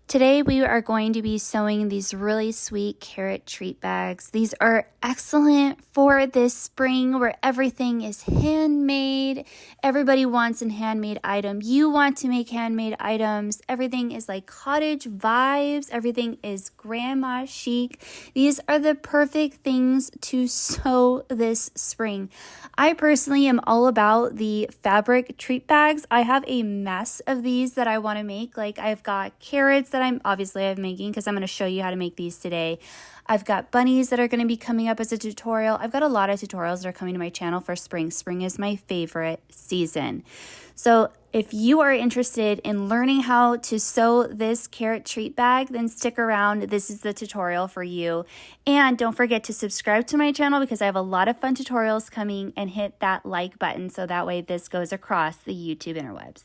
Today we are going to be sewing these really sweet carrot treat bags. These are excellent for this spring where everything is handmade. Everybody wants a handmade item. You want to make handmade items. Everything is like cottage vibes. Everything is grandma chic. These are the perfect things to sew this spring. I personally am all about the fabric treat bags. I have a mess of these that I want to make. Like I've got carrots that I'm making because I'm going to show you how to make these today. I've got bunnies that are going to be coming up as a tutorial. I've got a lot of tutorials that are coming to my channel for spring. Spring is my favorite season. So if you are interested in learning how to sew this carrot treat bag, then stick around. This is the tutorial for you. And don't forget to subscribe to my channel because I have a lot of fun tutorials coming, and hit that like button so that way this goes across the YouTube interwebs.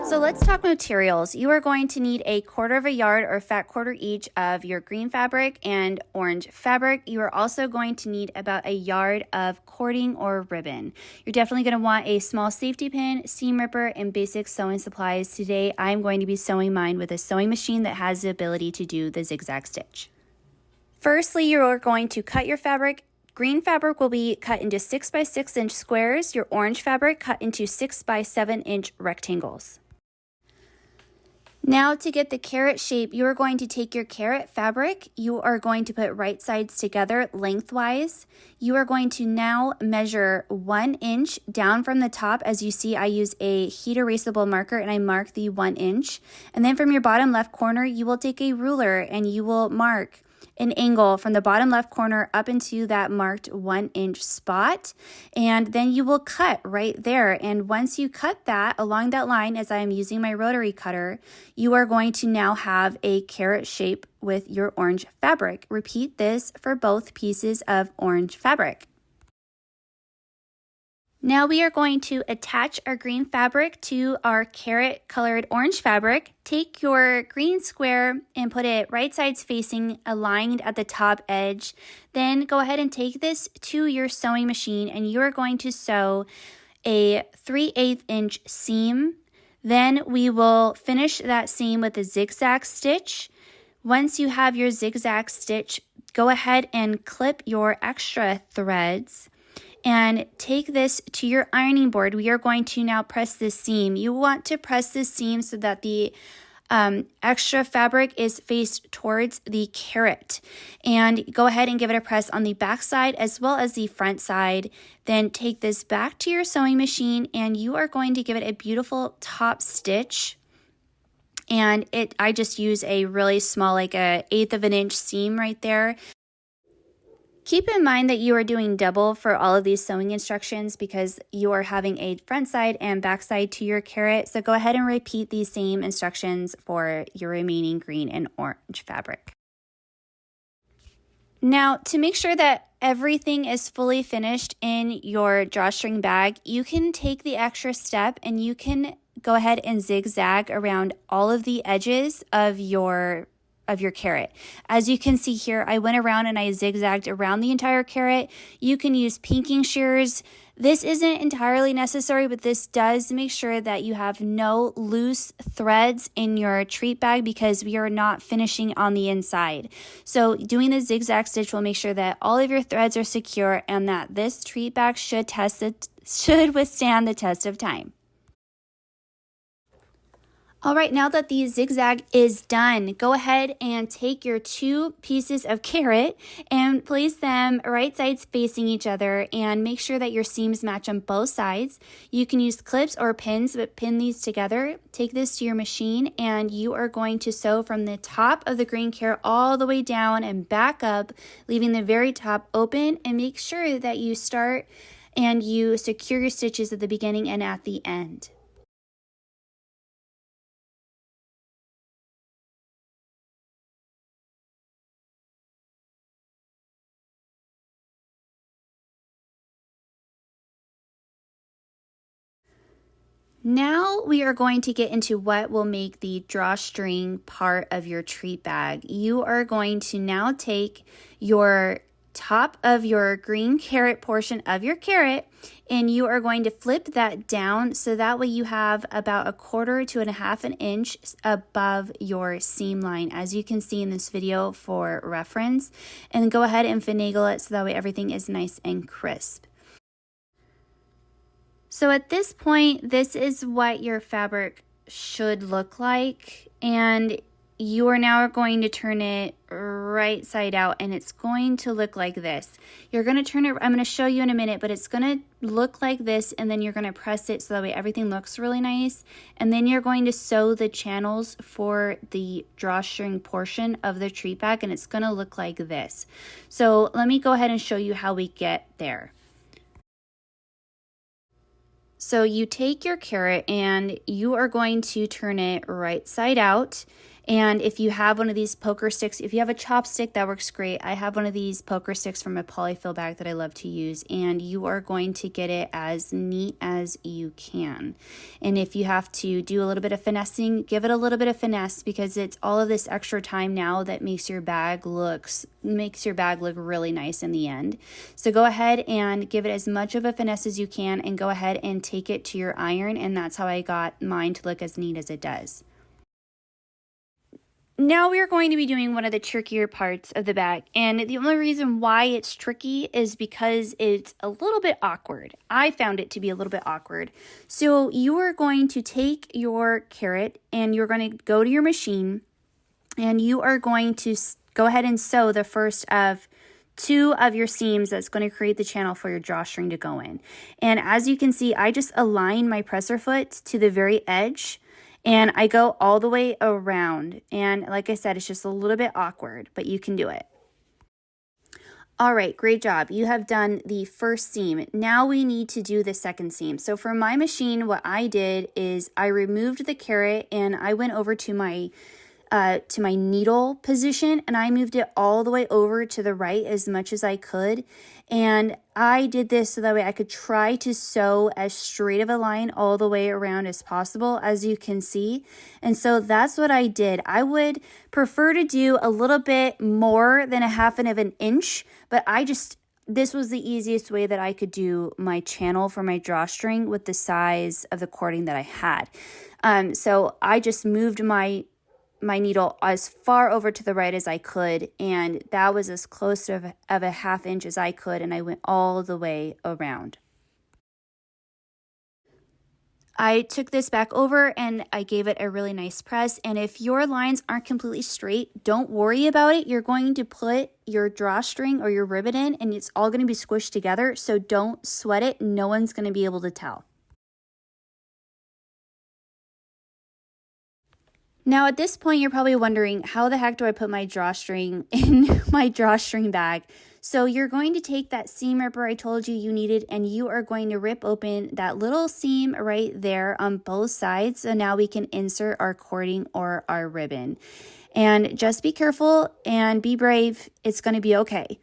So let's talk materials. You are going to need 1/4 yard or fat quarter each of your green fabric and orange fabric. You are also going to need about 1 yard of cording or ribbon. You're definitely going to want a small safety pin, seam ripper, and basic sewing supplies. Today I'm going to be sewing mine with a sewing machine that has the ability to do the zigzag stitch. Firstly, you are going to cut your fabric. Green fabric will be cut into 6 by 6 inch squares. Your orange fabric cut into 6 by 7 inch rectangles. Now to get the carrot shape, you are going to take your carrot fabric. You are going to put right sides together lengthwise. You are going to now measure 1 inch down from the top. As you see, I use a heat erasable marker and I mark the 1 inch. And then from your bottom left corner, you will take a ruler and you will mark an angle from the bottom left corner up into that marked 1 inch spot, and then you will cut right there. And once you cut that along that line, as I am using my rotary cutter, you are going to now have a carrot shape with your orange fabric. Repeat this for both pieces of orange fabric. Now we are going to attach our green fabric to our carrot colored orange fabric. Take your green square and put it right sides facing, aligned at the top edge. Then go ahead and take this to your sewing machine and you are going to sew a 3/8 inch seam. Then we will finish that seam with a zigzag stitch. Once you have your zigzag stitch, go ahead and clip your extra threads and take this to your ironing board. We are going to now press this seam. You want to press this seam so that the extra fabric is faced towards the carrot. And go ahead and give it a press on the back side as well as the front side. Then take this back to your sewing machine and you are going to give it a beautiful top stitch. And I just use a really small, like a 1/8 of an inch seam right there. Keep in mind that you are doing double for all of these sewing instructions because you are having a front side and back side to your carrot. So go ahead and repeat these same instructions for your remaining green and orange fabric. Now, to make sure that everything is fully finished in your drawstring bag, you can take the extra step and you can go ahead and zigzag around all of the edges of your carrot. As you can see here, I went around and I zigzagged around the entire carrot. You can use pinking shears. This isn't entirely necessary, but this does make sure that you have no loose threads in your treat bag because we are not finishing on the inside. So doing the zigzag stitch will make sure that all of your threads are secure and that this treat bag should withstand the test of time. All right, now that the zigzag is done, go ahead and take your 2 pieces of carrot and place them right sides facing each other and make sure that your seams match on both sides. You can use clips or pins, but pin these together. Take this to your machine and you are going to sew from the top of the green carrot all the way down and back up, leaving the very top open, and make sure that you start and you secure your stitches at the beginning and at the end. Now we are going to get into what will make the drawstring part of your treat bag. You are going to now take your top of your green carrot portion of your carrot, and you are going to flip that down so that way you have about 1/4 to 1/2 inch above your seam line, as you can see in this video for reference. And then go ahead and finagle it so that way everything is nice and crisp. So at this point, this is what your fabric should look like, and you are now going to turn it right side out, and it's going to look like this. You're going to turn it, I'm going to show you in a minute, but it's going to look like this, and then you're going to press it so that way everything looks really nice. And then you're going to sew the channels for the drawstring portion of the treat bag, and it's going to look like this. So let me go ahead and show you how we get there. So you take your carrot and you are going to turn it right side out. And if you have one of these poker sticks, if you have a chopstick, that works great. I have one of these poker sticks from a polyfill bag that I love to use, and you are going to get it as neat as you can. And if you have to do a little bit of finessing, give it a little bit of finesse, because it's all of this extra time now that makes your bag look really nice in the end. So go ahead and give it as much of a finesse as you can, and go ahead and take it to your iron, and that's how I got mine to look as neat as it does. Now we are going to be doing one of the trickier parts of the bag, and the only reason why it's tricky is because it's a little bit awkward. I found it to be a little bit awkward. So you are going to take your carrot and you're going to go to your machine, and you are going to go ahead and sew the first of 2 of your seams that's going to create the channel for your drawstring to go in. And as you can see, I just align my presser foot to the very edge, and I go all the way around. And like I said, it's just a little bit awkward, but you can do it. All right, great job. You have done the first seam. Now we need to do the second seam. So for my machine, what I did is I removed the carrot and I went over to my needle position, and I moved it all the way over to the right as much as I could. And I did this so that way I could try to sew as straight of a line all the way around as possible, as you can see. And so that's what I did. I would prefer to do a little bit more than 1/2 of an inch, but this was the easiest way that I could do my channel for my drawstring with the size of the cording that I had. So I just moved my needle as far over to the right as I could, and that was as close of a 1/2 inch as I could, and I went all the way around. I took this back over and I gave it a really nice press, and if your lines aren't completely straight, don't worry about it. You're going to put your drawstring or your ribbon in, and it's all going to be squished together, so don't sweat it. No one's going to be able to tell. Now at this point, you're probably wondering, how the heck do I put my drawstring in my drawstring bag? So you're going to take that seam ripper I told you needed, and you are going to rip open that little seam right there on both sides. So now we can insert our cording or our ribbon. And just be careful and be brave. It's going to be okay.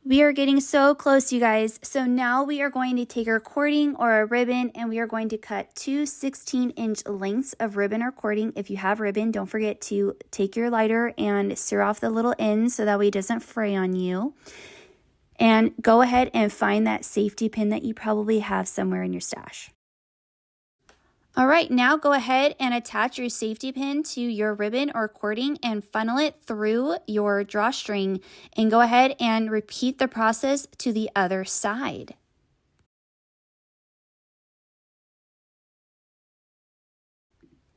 We are getting so close, you guys. So now we are going to take our cording or a ribbon, and we are going to cut 2 16-inch lengths of ribbon or cording. If you have ribbon, don't forget to take your lighter and sear off the little ends so that way it doesn't fray on you. And go ahead and find that safety pin that you probably have somewhere in your stash. All right, now go ahead and attach your safety pin to your ribbon or cording and funnel it through your drawstring, and go ahead and repeat the process to the other side.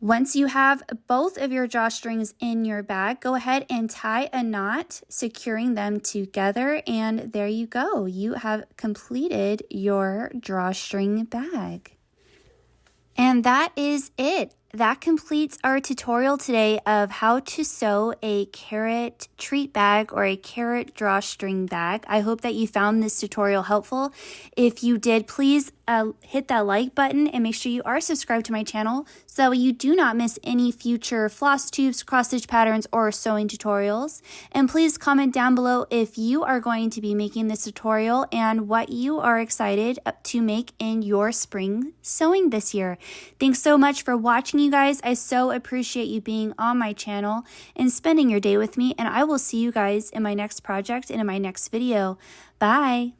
Once you have both of your drawstrings in your bag, go ahead and tie a knot, securing them together, and there you go. You have completed your drawstring bag. And that is it. That completes our tutorial today of how to sew a carrot treat bag or a carrot drawstring bag. I hope that you found this tutorial helpful. If you did, please hit that like button and make sure you are subscribed to my channel so that you do not miss any future floss tubes, cross stitch patterns, or sewing tutorials. And please comment down below if you are going to be making this tutorial and what you are excited to make in your spring sewing this year. Thanks so much for watching, you guys. I so appreciate you being on my channel and spending your day with me, and I will see you guys in my next project and in my next video. Bye!